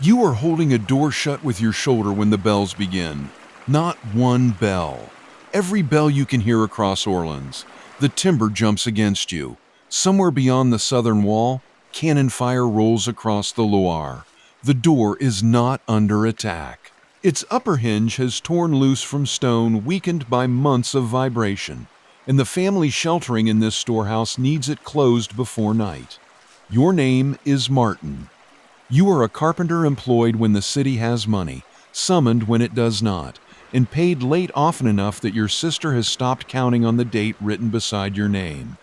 You are holding a door shut with your shoulder when the bells begin. Not one bell. Every bell you can hear across Orléans. The timber jumps against you. Somewhere beyond the southern wall, cannon fire rolls across the Loire. The door is not under attack. Its upper hinge has torn loose from stone, weakened by months of vibration, and the family sheltering in this storehouse needs it closed before night. Your name is Martin. You are a carpenter employed when the city has money, summoned when it does not, and paid late often enough that your sister has stopped counting on the date written beside your name.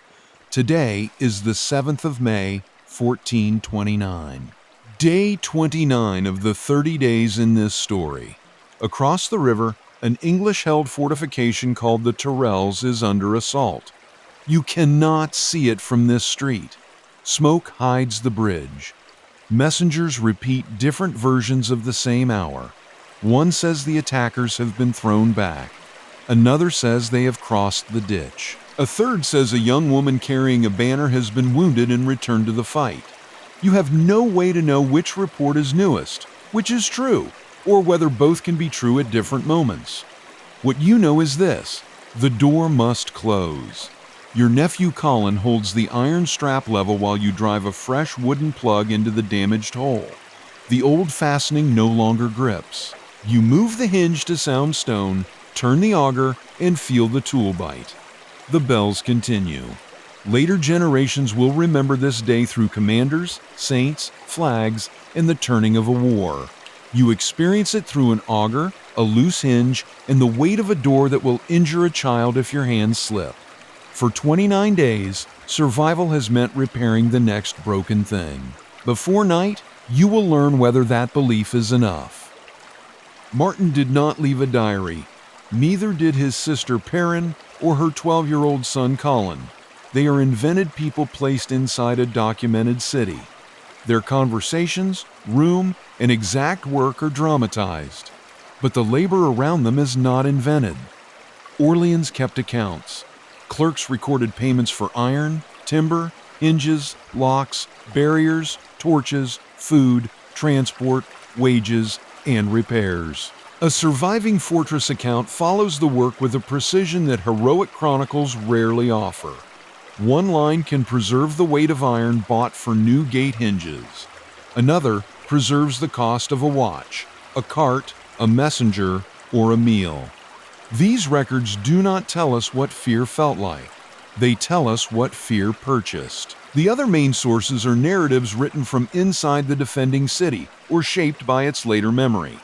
Today is the 7th of May, 1429. Day 29 of the 30 days in this story. Across the river, an English-held fortification called the Tourelles is under assault. You cannot see it from this street. Smoke hides the bridge. Messengers repeat different versions of the same hour. One says the attackers have been thrown back. Another says they have crossed the ditch. A third says a young woman carrying a banner has been wounded and returned to the fight. You have no way to know which report is newest, which is true, or whether both can be true at different moments. What you know is this: the door must close. Your nephew Colin holds the iron strap level while you drive a fresh wooden plug into the damaged hole. The old fastening no longer grips. You move the hinge to sound stone, turn the auger, and feel the tool bite. The bells continue. Later generations will remember this day through commanders, saints, flags, and the turning of a war. You experience it through an auger, a loose hinge, and the weight of a door that will injure a child if your hands slip. For 29 days, survival has meant repairing the next broken thing. Before night, you will learn whether that belief is enough. Martin did not leave a diary. Neither did his sister Perrin or her 12-year-old son Colin. They are invented people placed inside a documented city. Their conversations, room, and exact work are dramatized. But the labor around them is not invented. Orléans kept accounts. Clerks recorded payments for iron, timber, hinges, locks, barriers, torches, food, transport, wages, and repairs. A surviving fortress account follows the work with a precision that heroic chronicles rarely offer. One line can preserve the weight of iron bought for new gate hinges. Another preserves the cost of a watch, a cart, a messenger, or a meal. These records do not tell us what fear felt like. They tell us what fear purchased. The other main sources are narratives written from inside the defending city or shaped by its later memory.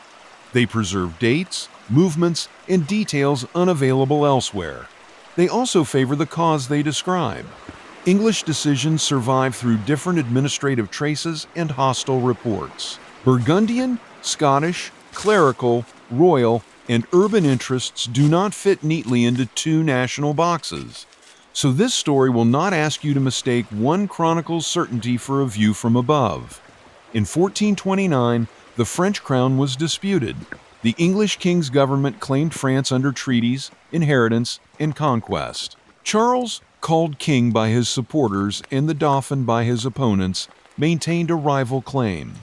They preserve dates, movements, and details unavailable elsewhere. They also favor the cause they describe. English decisions survive through different administrative traces and hostile reports. Burgundian, Scottish, clerical, royal, and urban interests do not fit neatly into two national boxes. So this story will not ask you to mistake one chronicle's certainty for a view from above. In 1429, the French crown was disputed. The English king's government claimed France under treaties, inheritance, and conquest. Charles, called king by his supporters and the Dauphin by his opponents, maintained a rival claim.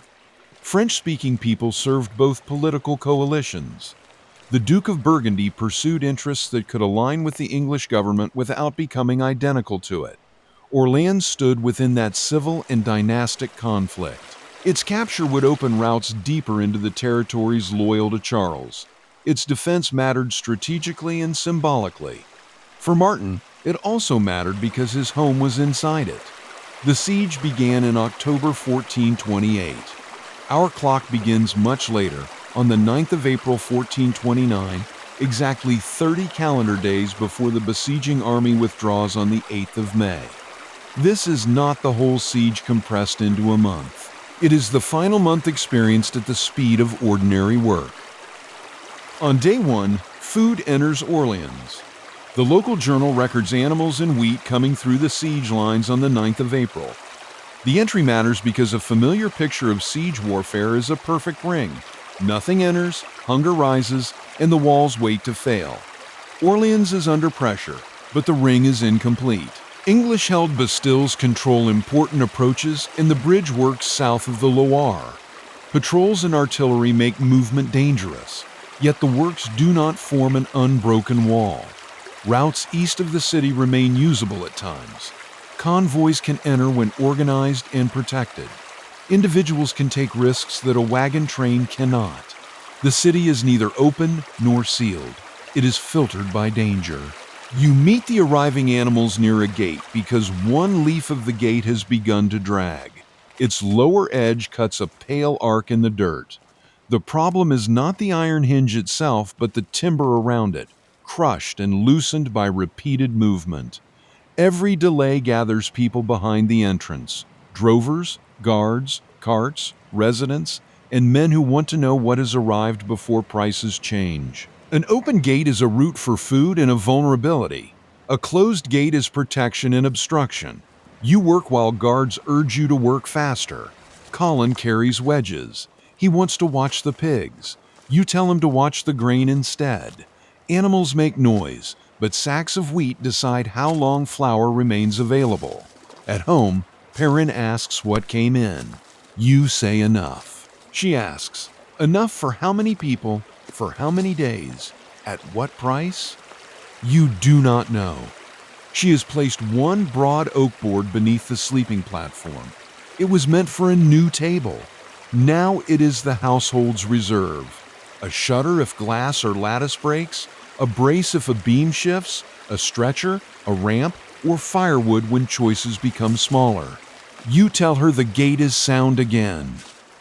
French-speaking people served both political coalitions. The Duke of Burgundy pursued interests that could align with the English government without becoming identical to it. Orléans stood within that civil and dynastic conflict. Its capture would open routes deeper into the territories loyal to Charles. Its defense mattered strategically and symbolically. For Martin, it also mattered because his home was inside it. The siege began in October 1428. Our clock begins much later, on the 9th of April 1429, exactly 30 calendar days before the besieging army withdraws on the 8th of May. This is not the whole siege compressed into a month. It is the final month experienced at the speed of ordinary work. On day 1, food enters Orléans. The local journal records animals and wheat coming through the siege lines on the 9th of April. The entry matters because a familiar picture of siege warfare is a perfect ring. Nothing enters, hunger rises, and the walls wait to fail. Orléans is under pressure, but the ring is incomplete. English-held bastilles control important approaches, and the bridge works south of the Loire. Patrols and artillery make movement dangerous, yet the works do not form an unbroken wall. Routes east of the city remain usable at times. Convoys can enter when organized and protected. Individuals can take risks that a wagon train cannot. The city is neither open nor sealed. It is filtered by danger. You meet the arriving animals near a gate because one leaf of the gate has begun to drag. Its lower edge cuts a pale arc in the dirt. The problem is not the iron hinge itself, but the timber around it, crushed and loosened by repeated movement. Every delay gathers people behind the entrance: drovers, guards, carts, residents, and men who want to know what has arrived before prices change. An open gate is a route for food and a vulnerability. A closed gate is protection and obstruction. You work while guards urge you to work faster. Colin carries wedges. He wants to watch the pigs. You tell him to watch the grain instead. Animals make noise, but sacks of wheat decide how long flour remains available. At home, Perrin asks what came in. You say enough. She asks, enough for how many people, for how many days, at what price? You do not know. She has placed one broad oak board beneath the sleeping platform. It was meant for a new table. Now it is the household's reserve. A shutter if glass or lattice breaks, a brace if a beam shifts, a stretcher, a ramp, or firewood when choices become smaller. You tell her the gate is sound again.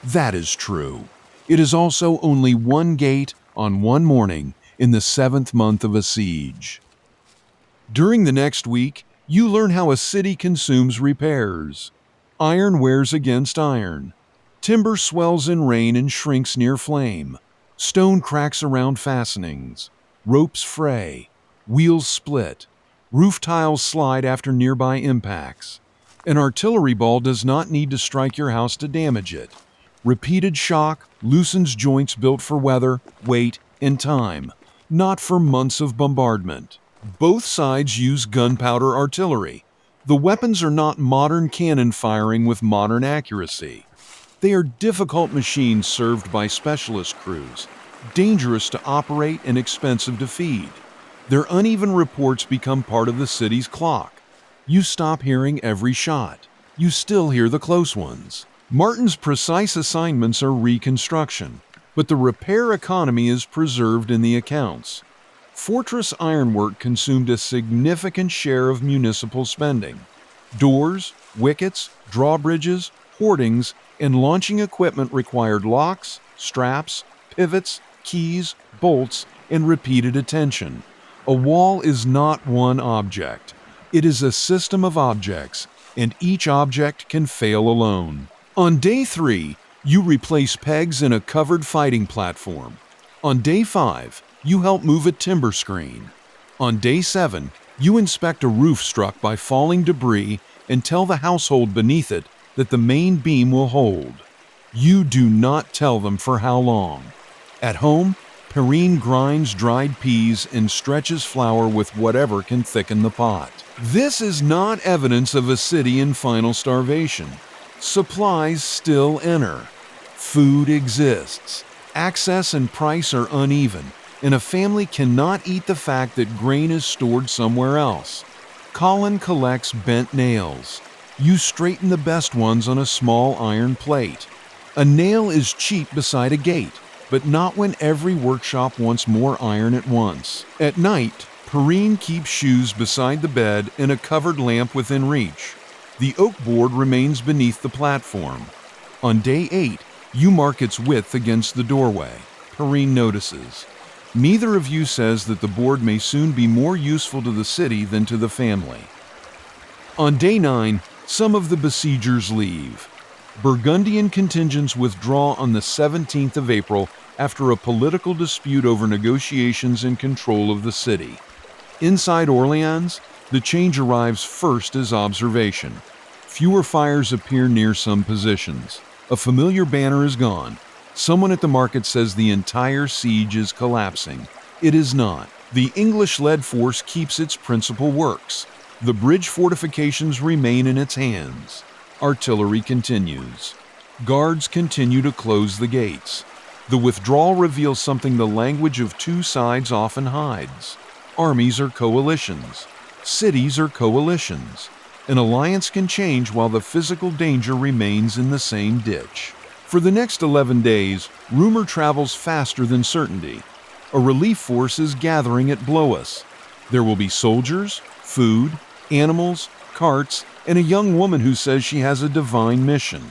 That is true. It is also only one gate on one morning in the 7th month of a siege. During the next week, you learn how a city consumes repairs. Iron wears against iron. Timber swells in rain and shrinks near flame. Stone cracks around fastenings. Ropes fray. Wheels split. Roof tiles slide after nearby impacts. An artillery ball does not need to strike your house to damage it. Repeated shock loosens joints built for weather, weight, and time, not for months of bombardment. Both sides use gunpowder artillery. The weapons are not modern cannon firing with modern accuracy. They are difficult machines served by specialist crews, dangerous to operate and expensive to feed. Their uneven reports become part of the city's clock. You stop hearing every shot. You still hear the close ones. Martin's precise assignments are reconstruction, but the repair economy is preserved in the accounts. Fortress ironwork consumed a significant share of municipal spending. Doors, wickets, drawbridges, hoardings, and launching equipment required locks, straps, pivots, keys, bolts, and repeated attention. A wall is not one object. It is a system of objects, and each object can fail alone. On day 3, you replace pegs in a covered fighting platform. On day 5, you help move a timber screen. On day 7, you inspect a roof struck by falling debris and tell the household beneath it that the main beam will hold. You do not tell them for how long. At home, Perrine grinds dried peas and stretches flour with whatever can thicken the pot. This is not evidence of a city in final starvation. Supplies still enter. Food exists. Access and price are uneven, and a family cannot eat the fact that grain is stored somewhere else. Colin collects bent nails. You straighten the best ones on a small iron plate. A nail is cheap beside a gate, but not when every workshop wants more iron at once. At night, Perrine keeps shoes beside the bed and a covered lamp within reach. The oak board remains beneath the platform. On day 8, you mark its width against the doorway. Perrine notices. Neither of you says that the board may soon be more useful to the city than to the family. On day 9, some of the besiegers leave. Burgundian contingents withdraw on the 17th of April after a political dispute over negotiations and control of the city. Inside Orléans, the change arrives first as observation. Fewer fires appear near some positions. A familiar banner is gone. Someone at the market says the entire siege is collapsing. It is not. The English-led force keeps its principal works. The bridge fortifications remain in its hands. Artillery continues. Guards continue to close the gates. The withdrawal reveals something the language of two sides often hides. Armies are coalitions. Cities are coalitions. An alliance can change while the physical danger remains in the same ditch. For the next 11 days, rumor travels faster than certainty. A relief force is gathering at Blois. There will be soldiers, food, animals, carts, and a young woman who says she has a divine mission.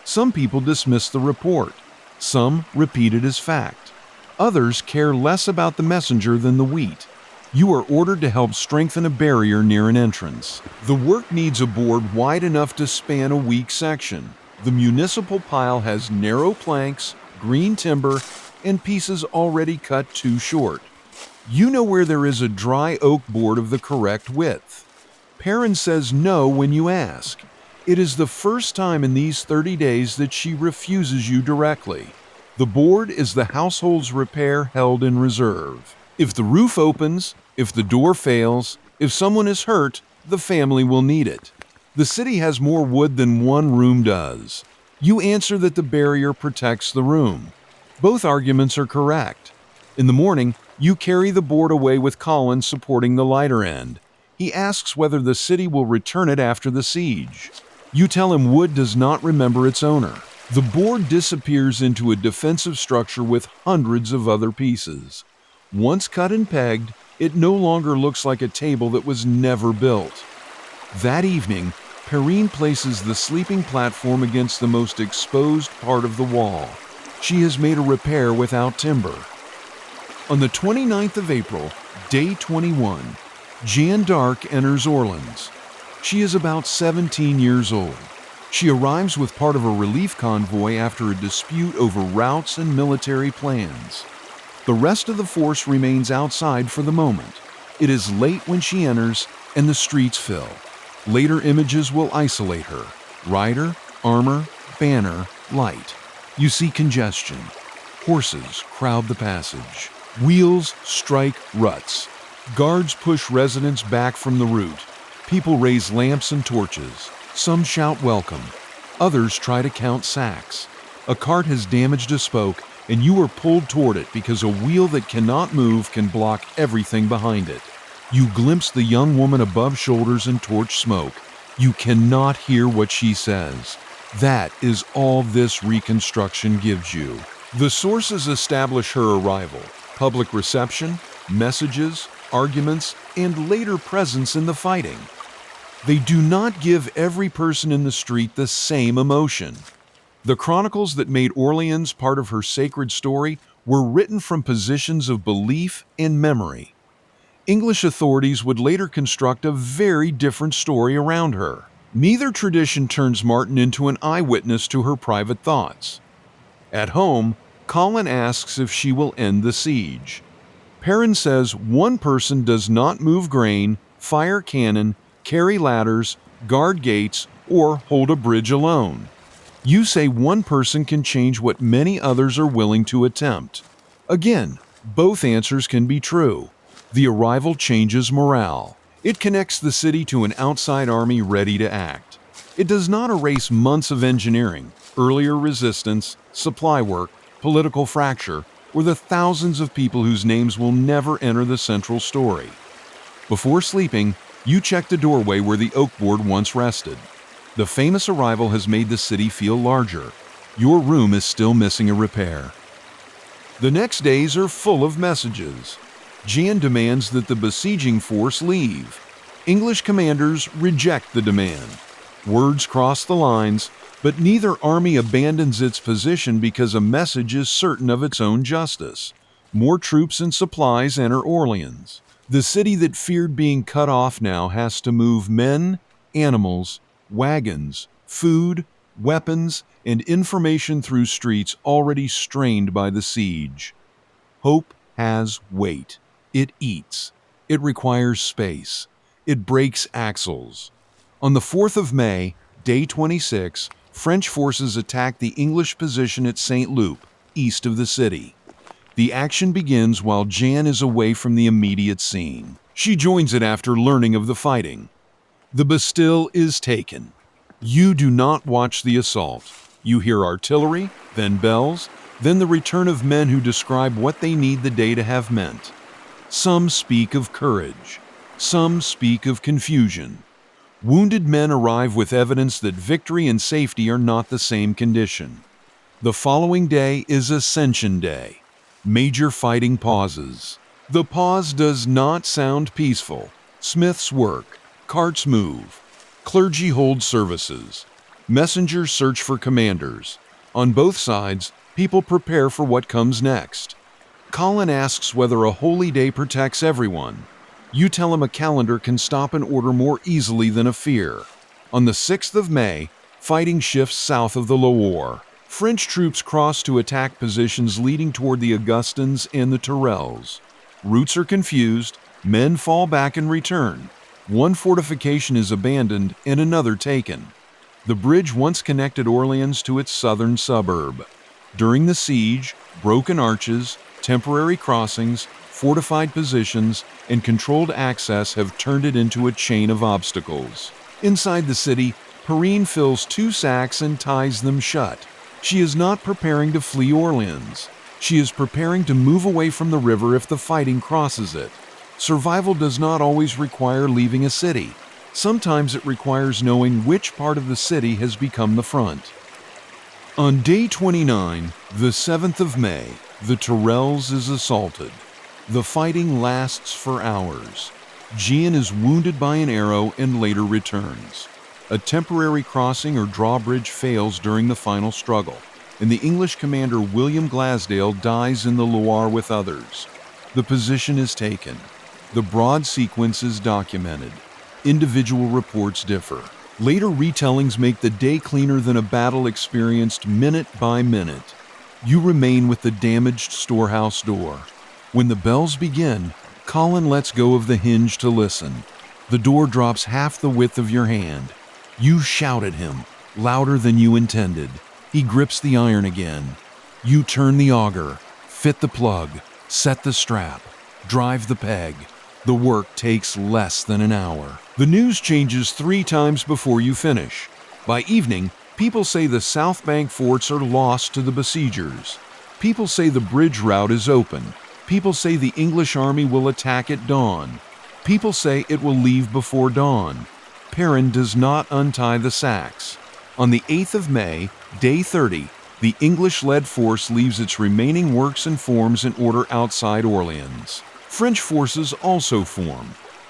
Some people dismiss the report. Some repeat it as fact. Others care less about the messenger than the wheat. You are ordered to help strengthen a barrier near an entrance. The work needs a board wide enough to span a weak section. The municipal pile has narrow planks, green timber, and pieces already cut too short. You know where there is a dry oak board of the correct width. Perrin says no when you ask. It is the first time in these 30 days that she refuses you directly. The board is the household's repair held in reserve. If the roof opens, if the door fails, if someone is hurt, the family will need it. The city has more wood than one room does. You answer that the barrier protects the room. Both arguments are correct. In the morning, you carry the board away with Colin supporting the lighter end. He asks whether the city will return it after the siege. You tell him wood does not remember its owner. The board disappears into a defensive structure with hundreds of other pieces. Once cut and pegged, it no longer looks like a table that was never built. That evening, Perrine places the sleeping platform against the most exposed part of the wall. She has made a repair without timber. On the 29th of April, day 21, Jeanne d'Arc enters Orléans. She is about 17 years old. She arrives with part of a relief convoy after a dispute over routes and military plans. The rest of the force remains outside for the moment. It is late when she enters, and the streets fill. Later images will isolate her. Rider, armor, banner, light. You see congestion. Horses crowd the passage. Wheels strike ruts. Guards push residents back from the route. People raise lamps and torches. Some shout welcome. Others try to count sacks. A cart has damaged a spoke, and you are pulled toward it because a wheel that cannot move can block everything behind it. You glimpse the young woman above shoulders and torch smoke. You cannot hear what she says. That is all this reconstruction gives you. The sources establish her arrival, public reception, messages, arguments, and later presence in the fighting. They do not give every person in the street the same emotion. The chronicles that made Orléans part of her sacred story were written from positions of belief and memory. English authorities would later construct a very different story around her. Neither tradition turns Martin into an eyewitness to her private thoughts. At home, Colin asks if she will end the siege. Perrin says one person does not move grain, fire cannon, carry ladders, guard gates, or hold a bridge alone. You say one person can change what many others are willing to attempt. Again, both answers can be true. The arrival changes morale. It connects the city to an outside army ready to act. It does not erase months of engineering, earlier resistance, supply work, political fracture, or the thousands of people whose names will never enter the central story. Before sleeping, you check the doorway where the oak board once rested. The famous arrival has made the city feel larger. Your room is still missing a repair. The next days are full of messages. Jeanne demands that the besieging force leave. English commanders reject the demand. Words cross the lines, but neither army abandons its position because a message is certain of its own justice. More troops and supplies enter Orléans. The city that feared being cut off now has to move men, animals, wagons, food, weapons, and information through streets already strained by the siege. Hope has weight. It eats. It requires space. It breaks axles. On the 4th of May, day 26, French forces attack the English position at St. Loup, east of the city. The action begins while Jeanne is away from the immediate scene. She joins it after learning of the fighting. The Bastille is taken. You do not watch the assault. You hear artillery, then bells, then the return of men who describe what they need the day to have meant. Some speak of courage. Some speak of confusion. Wounded men arrive with evidence that victory and safety are not the same condition. The following day is Ascension Day. Major fighting pauses. The pause does not sound peaceful. Smiths work. Carts move. Clergy hold services. Messengers search for commanders. On both sides, people prepare for what comes next. Colin asks whether a holy day protects everyone. You tell him a calendar can stop an order more easily than a fear. On the 6th of May, fighting shifts south of the Loire. French troops cross to attack positions leading toward the Augustins and the Tourelles. Routes are confused, men fall back and return. One fortification is abandoned and another taken. The bridge once connected Orléans to its southern suburb. During the siege, broken arches, temporary crossings, fortified positions, and controlled access have turned it into a chain of obstacles. Inside the city, Perrine fills 2 sacks and ties them shut. She is not preparing to flee Orléans. She is preparing to move away from the river if the fighting crosses it. Survival does not always require leaving a city. Sometimes it requires knowing which part of the city has become the front. On day 29, the 7th of May, the Tourelles is assaulted. The fighting lasts for hours. Jean is wounded by an arrow and later returns. A temporary crossing or drawbridge fails during the final struggle, and the English commander William Glasdale dies in the Loire with others. The position is taken. The broad sequence is documented. Individual reports differ. Later retellings make the day cleaner than a battle experienced minute by minute. You remain with the damaged storehouse door. When the bells begin, Colin lets go of the hinge to listen. The door drops half the width of your hand. You shout at him, louder than you intended. He grips the iron again. You turn the auger, fit the plug, set the strap, drive the peg. The work takes less than an hour. The news changes 3 times before you finish. By evening, people say the South Bank forts are lost to the besiegers. People say the bridge route is open. People say the English army will attack at dawn. People say it will leave before dawn. Perrin does not untie the sacks. On the 8th of May, day 30, the English-led force leaves its remaining works and forms in order outside Orléans. French forces also form.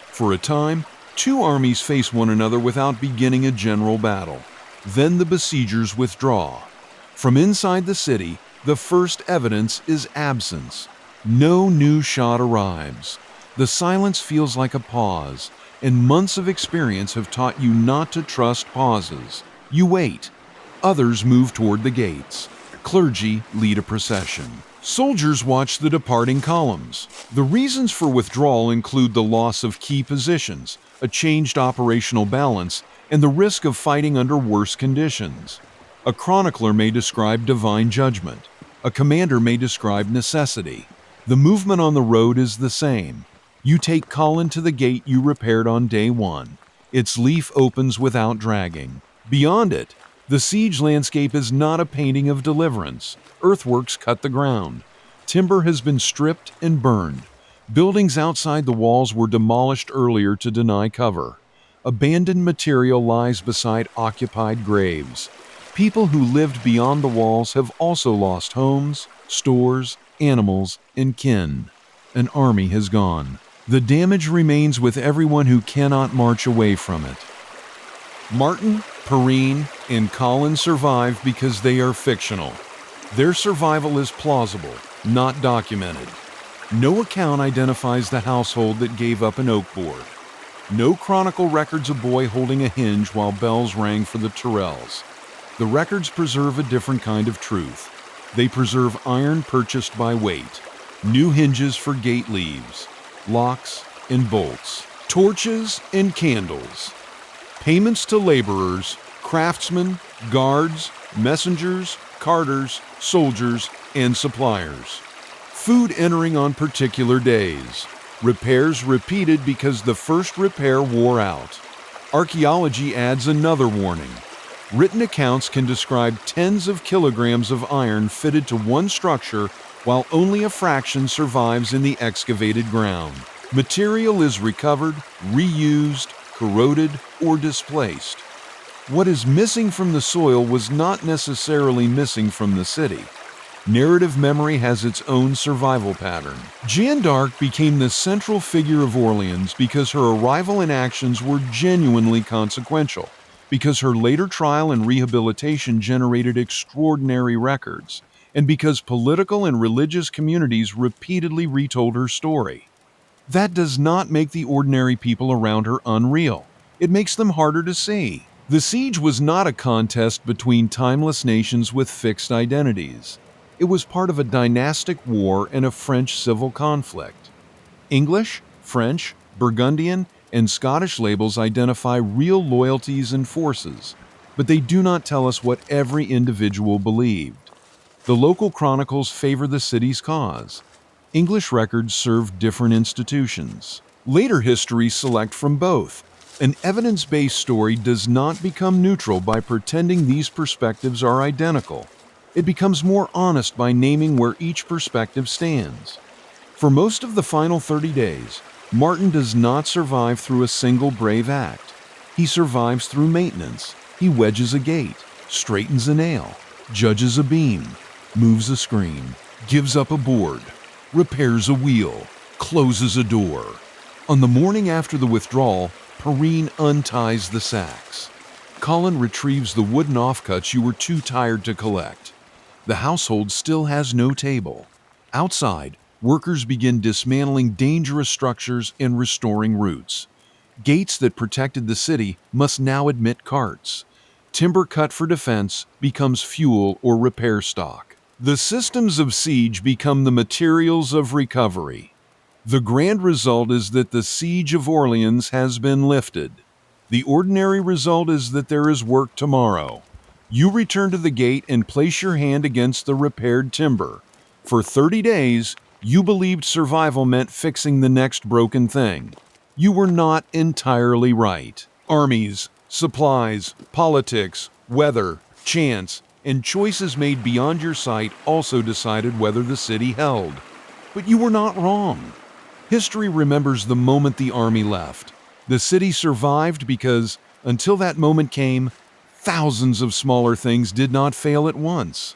For a time, 2 armies face one another without beginning a general battle. Then the besiegers withdraw. From inside the city, the first evidence is absence. No new shot arrives. The silence feels like a pause, and months of experience have taught you not to trust pauses. You wait. Others move toward the gates. Clergy lead a procession. Soldiers watch the departing columns. The reasons for withdrawal include the loss of key positions, a changed operational balance, and the risk of fighting under worse conditions. A chronicler may describe divine judgment. A commander may describe necessity. The movement on the road is the same. You take Colin to the gate you repaired on day 1. Its leaf opens without dragging. Beyond it, the siege landscape is not a painting of deliverance. Earthworks cut the ground. Timber has been stripped and burned. Buildings outside the walls were demolished earlier to deny cover. Abandoned material lies beside occupied graves. People who lived beyond the walls have also lost homes, stores, animals, and kin. An army has gone. The damage remains with everyone who cannot march away from it. Martin, Perrine, and Colin survive because they are fictional. Their survival is plausible, not documented. No account identifies the household that gave up an oak board. No chronicle records a boy holding a hinge while bells rang for the Tourelles. The records preserve a different kind of truth. They preserve iron purchased by weight, new hinges for gate leaves, locks and bolts, torches and candles, payments to laborers, craftsmen, guards, messengers, carters, soldiers, and suppliers. Food entering on particular days. Repairs repeated because the first repair wore out. Archaeology adds another warning. Written accounts can describe tens of kilograms of iron fitted to one structure, while only a fraction survives in the excavated ground. Material is recovered, reused, corroded, or displaced. What is missing from the soil was not necessarily missing from the city. Narrative memory has its own survival pattern. Jeanne d'Arc became the central figure of Orleans because her arrival and actions were genuinely consequential, because her later trial and rehabilitation generated extraordinary records, and because political and religious communities repeatedly retold her story. That does not make the ordinary people around her unreal. It makes them harder to see. The siege was not a contest between timeless nations with fixed identities. It was part of a dynastic war and a French civil conflict. English, French, Burgundian, and Scottish labels identify real loyalties and forces, but they do not tell us what every individual believed. The local chronicles favor the city's cause. English records serve different institutions. Later histories select from both. An evidence-based story does not become neutral by pretending these perspectives are identical. It becomes more honest by naming where each perspective stands. For most of the final 30 days, Martin does not survive through a single brave act. He survives through maintenance. He wedges a gate, straightens a nail, judges a beam, moves a screen, gives up a board, repairs a wheel, closes a door. On the morning after the withdrawal, Perrine unties the sacks. Colin retrieves the wooden offcuts you were too tired to collect. The household still has no table. Outside, workers begin dismantling dangerous structures and restoring routes. Gates that protected the city must now admit carts. Timber cut for defense becomes fuel or repair stock. The systems of siege become the materials of recovery. The grand result is that the Siege of Orléans has been lifted. The ordinary result is that there is work tomorrow. You return to the gate and place your hand against the repaired timber. For 30 days, you believed survival meant fixing the next broken thing. You were not entirely right. Armies, supplies, politics, weather, chance, and choices made beyond your sight also decided whether the city held. But you were not wrong. History remembers the moment the army left. The city survived because, until that moment came, thousands of smaller things did not fail at once.